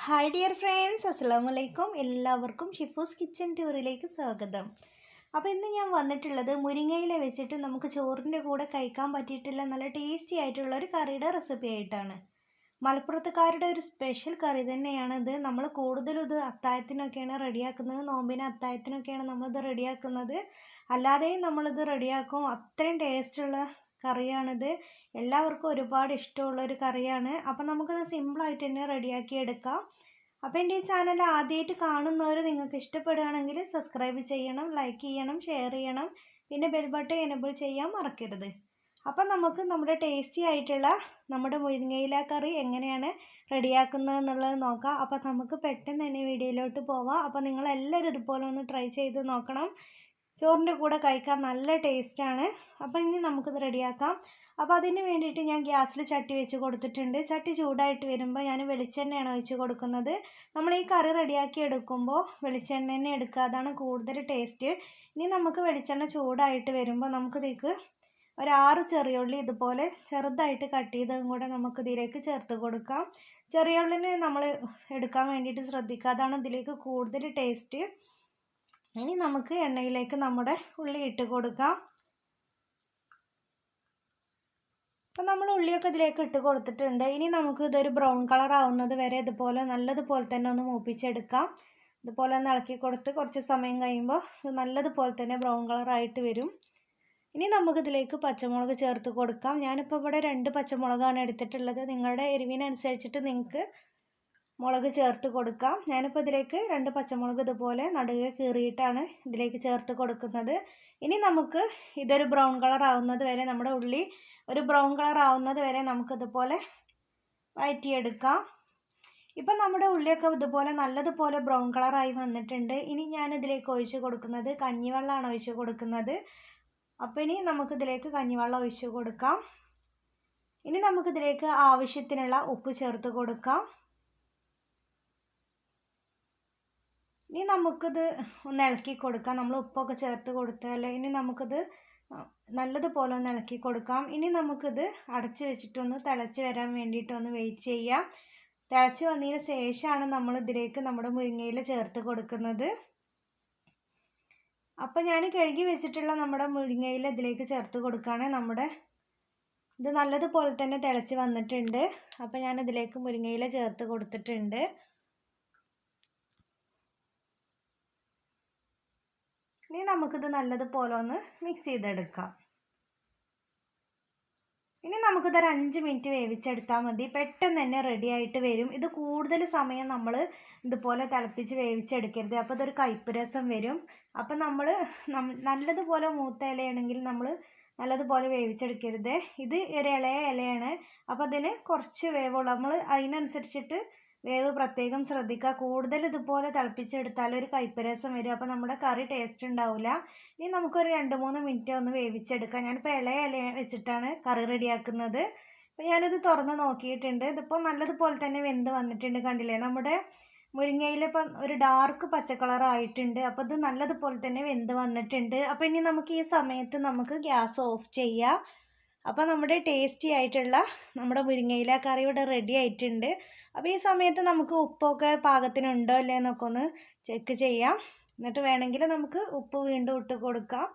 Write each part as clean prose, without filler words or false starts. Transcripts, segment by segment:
Hi dear friends, അസ്സലാമു അലൈക്കും. എല്ലാവർക്കും ഷിഫൂസ് കിച്ചൻ ടൂറിലേക്ക് സ്വാഗതം. അപ്പോൾ ഇന്ന് ഞാൻ വന്നിട്ടുള്ളത് മുരിങ്ങയില വെച്ചിട്ട് നമുക്ക് ചോറിൻ്റെ കൂടെ കഴിക്കാൻ പറ്റിയിട്ടുള്ള നല്ല ടേസ്റ്റി ആയിട്ടുള്ള ഒരു കറിയുടെ റെസിപ്പി ആയിട്ടാണ്. മലപ്പുറത്തുകാരുടെ ഒരു സ്പെഷ്യൽ കറി തന്നെയാണിത്. നമ്മൾ കൂടുതലും ഇത് അത്താഴത്തിനൊക്കെയാണ് റെഡിയാക്കുന്നത്. നോമ്പിന് അത്താഴത്തിനൊക്കെയാണ് നമ്മളിത് റെഡിയാക്കുന്നത്. അല്ലാതെയും നമ്മളിത് റെഡിയാക്കും. അത്രയും ടേസ്റ്റുള്ള കറിയാണിത്. എല്ലാവർക്കും ഒരുപാട് ഇഷ്ടമുള്ളൊരു കറിയാണ്. അപ്പം നമുക്കത് സിമ്പിളായിട്ട് തന്നെ റെഡിയാക്കി എടുക്കാം. അപ്പോൾ എൻ്റെ ഈ ചാനൽ ആദ്യമായിട്ട് കാണുന്നവർ നിങ്ങൾക്ക് ഇഷ്ടപ്പെടുകയാണെങ്കിൽ സബ്സ്ക്രൈബ് ചെയ്യണം, ലൈക്ക് ചെയ്യണം, ഷെയർ ചെയ്യണം, പിന്നെ ബെൽ ബട്ടൺ എനേബിൾ ചെയ്യാൻ മറക്കരുത്. അപ്പം നമുക്ക് നമ്മുടെ ടേസ്റ്റി ആയിട്ടുള്ള നമ്മുടെ മുരിങ്ങയില കറി എങ്ങനെയാണ് റെഡിയാക്കുന്നത് എന്നുള്ളത് നോക്കാം. അപ്പോൾ നമുക്ക് പെട്ടെന്ന് തന്നെ വീഡിയോയിലോട്ട് പോവാം. അപ്പോൾ നിങ്ങളെല്ലാവരും ഇതുപോലെ ഒന്ന് ട്രൈ ചെയ്ത് നോക്കണം. ചോറിൻ്റെ കൂടെ കഴിക്കാൻ നല്ല ടേസ്റ്റാണ്. അപ്പോൾ ഇനി നമുക്കിത് റെഡിയാക്കാം. അപ്പോൾ അതിന് വേണ്ടിയിട്ട് ഞാൻ ഗ്യാസിൽ ചട്ടി വെച്ച് കൊടുത്തിട്ടുണ്ട്. ചട്ടി ചൂടായിട്ട് വരുമ്പോൾ ഞാൻ വെളിച്ചെണ്ണയാണ് ഒഴിച്ച് കൊടുക്കുന്നത്. നമ്മൾ ഈ കറി റെഡിയാക്കി എടുക്കുമ്പോൾ വെളിച്ചെണ്ണ തന്നെ എടുക്കുക, അതാണ് കൂടുതൽ ടേസ്റ്റ്. ഇനി നമുക്ക് വെളിച്ചെണ്ണ ചൂടായിട്ട് വരുമ്പോൾ നമുക്കിതിലേക്ക് ഒരു 6 ചെറിയ ഉള്ളി ഇതുപോലെ ചെറുതായിട്ട് കട്ട് ചെയ്തതും കൂടെ നമുക്ക് ഇതിലേക്ക് ചേർത്ത് കൊടുക്കാം. ചെറിയ ഉള്ളിനെ നമ്മൾ എടുക്കാൻ വേണ്ടിയിട്ട് ശ്രദ്ധിക്കുക, അതാണ് ഇതിലേക്ക് കൂടുതൽ ടേസ്റ്റ്. ഇനി നമുക്ക് എണ്ണയിലേക്ക് നമ്മുടെ ഉള്ളി ഇട്ട് കൊടുക്കാം. അപ്പം നമ്മൾ ഉള്ളിയൊക്കെ ഇതിലേക്ക് ഇട്ട് കൊടുത്തിട്ടുണ്ട്. ഇനി നമുക്ക് ഇതൊരു ബ്രൗൺ കളർ ആവുന്നത് വരെ ഇതുപോലെ നല്ലതുപോലെ തന്നെ ഒന്ന് മൂപ്പിച്ചെടുക്കാം. ഇതുപോലെ ഒന്ന് ഇളക്കി കൊടുത്ത് കുറച്ച് സമയം കഴിയുമ്പോൾ ഇത് നല്ലതുപോലെ തന്നെ ബ്രൗൺ കളറായിട്ട് വരും. ഇനി നമുക്കിതിലേക്ക് പച്ചമുളക് ചേർത്ത് കൊടുക്കാം. ഞാനിപ്പോൾ ഇവിടെ 2 പച്ചമുളകാണ് എടുത്തിട്ടുള്ളത്. നിങ്ങളുടെ എരിവിനനുസരിച്ചിട്ട് നിങ്ങൾക്ക് മുളക് ചേർത്ത് കൊടുക്കാം. ഞാനിപ്പോൾ ഇതിലേക്ക് 2 പച്ചമുളക് ഇതുപോലെ നടുകെ കീറിയിട്ടാണ് ഇതിലേക്ക് ചേർത്ത് കൊടുക്കുന്നത്. ഇനി നമുക്ക് ഇതൊരു ബ്രൗൺ കളർ ആവുന്നത് വരെ, നമ്മുടെ ഉള്ളി ഒരു ബ്രൗൺ കളർ ആവുന്നത് വരെ നമുക്കിതുപോലെ വഴറ്റിയെടുക്കാം. ഇപ്പം നമ്മുടെ ഉള്ളിയൊക്കെ ഇതുപോലെ നല്ലതുപോലെ ബ്രൗൺ കളറായി വന്നിട്ടുണ്ട്. ഇനി ഞാനിതിലേക്ക് ഒഴിച്ച് കൊടുക്കുന്നത് കഞ്ഞിവെള്ളമാണ് ഒഴിച്ച് കൊടുക്കുന്നത്. അപ്പോൾ ഇനി നമുക്കിതിലേക്ക് കഞ്ഞിവെള്ളം ഒഴിച്ച് കൊടുക്കാം. ഇനി നമുക്കിതിലേക്ക് ആവശ്യത്തിനുള്ള ഉപ്പ് ചേർത്ത് കൊടുക്കാം. ഇനി നമുക്കിത് ഒന്ന് ഇളക്കി കൊടുക്കാം. നമ്മൾ ഉപ്പൊക്കെ ചേർത്ത് കൊടുത്തല്ലേ. ഇനി നമുക്കിത് നല്ലതുപോലെ ഒന്ന് ഇളക്കി കൊടുക്കാം. ഇനി നമുക്കിത് അടച്ച് വെച്ചിട്ടൊന്ന് തിളച്ച് വരാൻ വേണ്ടിയിട്ടൊന്ന് വെയിറ്റ് ചെയ്യാം. തിളച്ച് വന്നതിന് ശേഷമാണ് നമ്മൾ ഇതിലേക്ക് നമ്മുടെ മുരിങ്ങയില ചേർത്ത് കൊടുക്കുന്നത്. അപ്പം ഞാൻ കഴുകി വെച്ചിട്ടുള്ള നമ്മുടെ മുരിങ്ങയില ഇതിലേക്ക് ചേർത്ത് കൊടുക്കുകയാണ്. നമ്മുടെ ഇത് നല്ലതുപോലെ തന്നെ തിളച്ച് വന്നിട്ടുണ്ട്. അപ്പം ഞാൻ ഇതിലേക്ക് മുരിങ്ങയില ചേർത്ത് കൊടുത്തിട്ടുണ്ട്. ഇനി നമുക്കിത് നല്ലതുപോലെ ഒന്ന് മിക്സ് ചെയ്തെടുക്കാം. ഇനി നമുക്കിതൊരു 5 മിനിറ്റ് വേവിച്ചെടുത്താൽ മതി. പെട്ടെന്ന് തന്നെ റെഡി ആയിട്ട് വരും. ഇത് കൂടുതൽ സമയം നമ്മൾ ഇതുപോലെ തിളപ്പിച്ച് വേവിച്ചെടുക്കരുത്, അപ്പോൾ ഇതൊരു കയ്പ്പ് രസം വരും. അപ്പം നമ്മൾ നല്ലതുപോലെ മൂത്ത ഇലയാണെങ്കിൽ നമ്മൾ നല്ലതുപോലെ വേവിച്ചെടുക്കരുത്. ഇത് ഒരു ഇളയ ഇലയാണ്, അപ്പോൾ അതിന് കുറച്ച് വേവുള്ളൂ. നമ്മൾ അതിനനുസരിച്ചിട്ട് വേവ് പ്രത്യേകം ശ്രദ്ധിക്കുക. കൂടുതൽ ഇതുപോലെ തിളപ്പിച്ചെടുത്താൽ ഒരു കയ്പ്പ് രസം വരും, അപ്പോൾ നമ്മുടെ കറി ടേസ്റ്റ് ഉണ്ടാവില്ല. ഇനി നമുക്കൊരു 2-3 മിനിറ്റ് ഒന്ന് വേവിച്ചെടുക്കാം. ഞാനിപ്പോൾ ഇളയ ഇല വെച്ചിട്ടാണ് കറി റെഡിയാക്കുന്നത്. അപ്പോൾ ഞാനിത് തുറന്ന് നോക്കിയിട്ടുണ്ട്. ഇതിപ്പോൾ നല്ലതുപോലെ തന്നെ വെന്ത് വന്നിട്ടുണ്ട്. കണ്ടില്ലേ, നമ്മുടെ മുരിങ്ങയില ഇപ്പം ഒരു ഡാർക്ക് പച്ച കളറായിട്ടുണ്ട്. അപ്പോൾ ഇത് നല്ലതുപോലെ തന്നെ വെന്ത് വന്നിട്ടുണ്ട്. അപ്പോൾ ഇനി നമുക്ക് ഈ സമയത്ത് നമുക്ക് ഗ്യാസ് ഓഫ് ചെയ്യാം. അപ്പോൾ നമ്മുടെ ടേസ്റ്റി ആയിട്ടുള്ള നമ്മുടെ മുരിങ്ങയില കറി ഇവിടെ റെഡി ആയിട്ടുണ്ട്. അപ്പോൾ ഈ സമയത്ത് നമുക്ക് ഉപ്പൊക്കെ പാകത്തിനുണ്ടോ അല്ലേ എന്നൊക്കെ ഒന്ന് ചെക്ക് ചെയ്യാം. എന്നിട്ട് വേണമെങ്കിൽ നമുക്ക് ഉപ്പ് വീണ്ടും ഇട്ട് കൊടുക്കാം.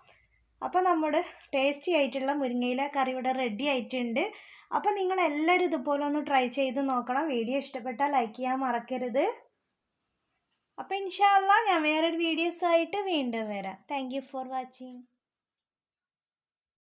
അപ്പോൾ നമ്മുടെ ടേസ്റ്റി ആയിട്ടുള്ള മുരിങ്ങയില കറി ഇവിടെ റെഡി ആയിട്ടുണ്ട്. അപ്പോൾ നിങ്ങളെല്ലാവരും ഇതുപോലെ ഒന്ന് ട്രൈ ചെയ്ത് നോക്കണം. വീഡിയോ ഇഷ്ടപ്പെട്ടാൽ ലൈക്ക് ചെയ്യാൻ മറക്കരുത്. അപ്പോൾ ഇൻഷാ അല്ലാഹ് ഞാൻ വേറൊരു വീഡിയോസായിട്ട് വീണ്ടും വരാം. Thank you for watching.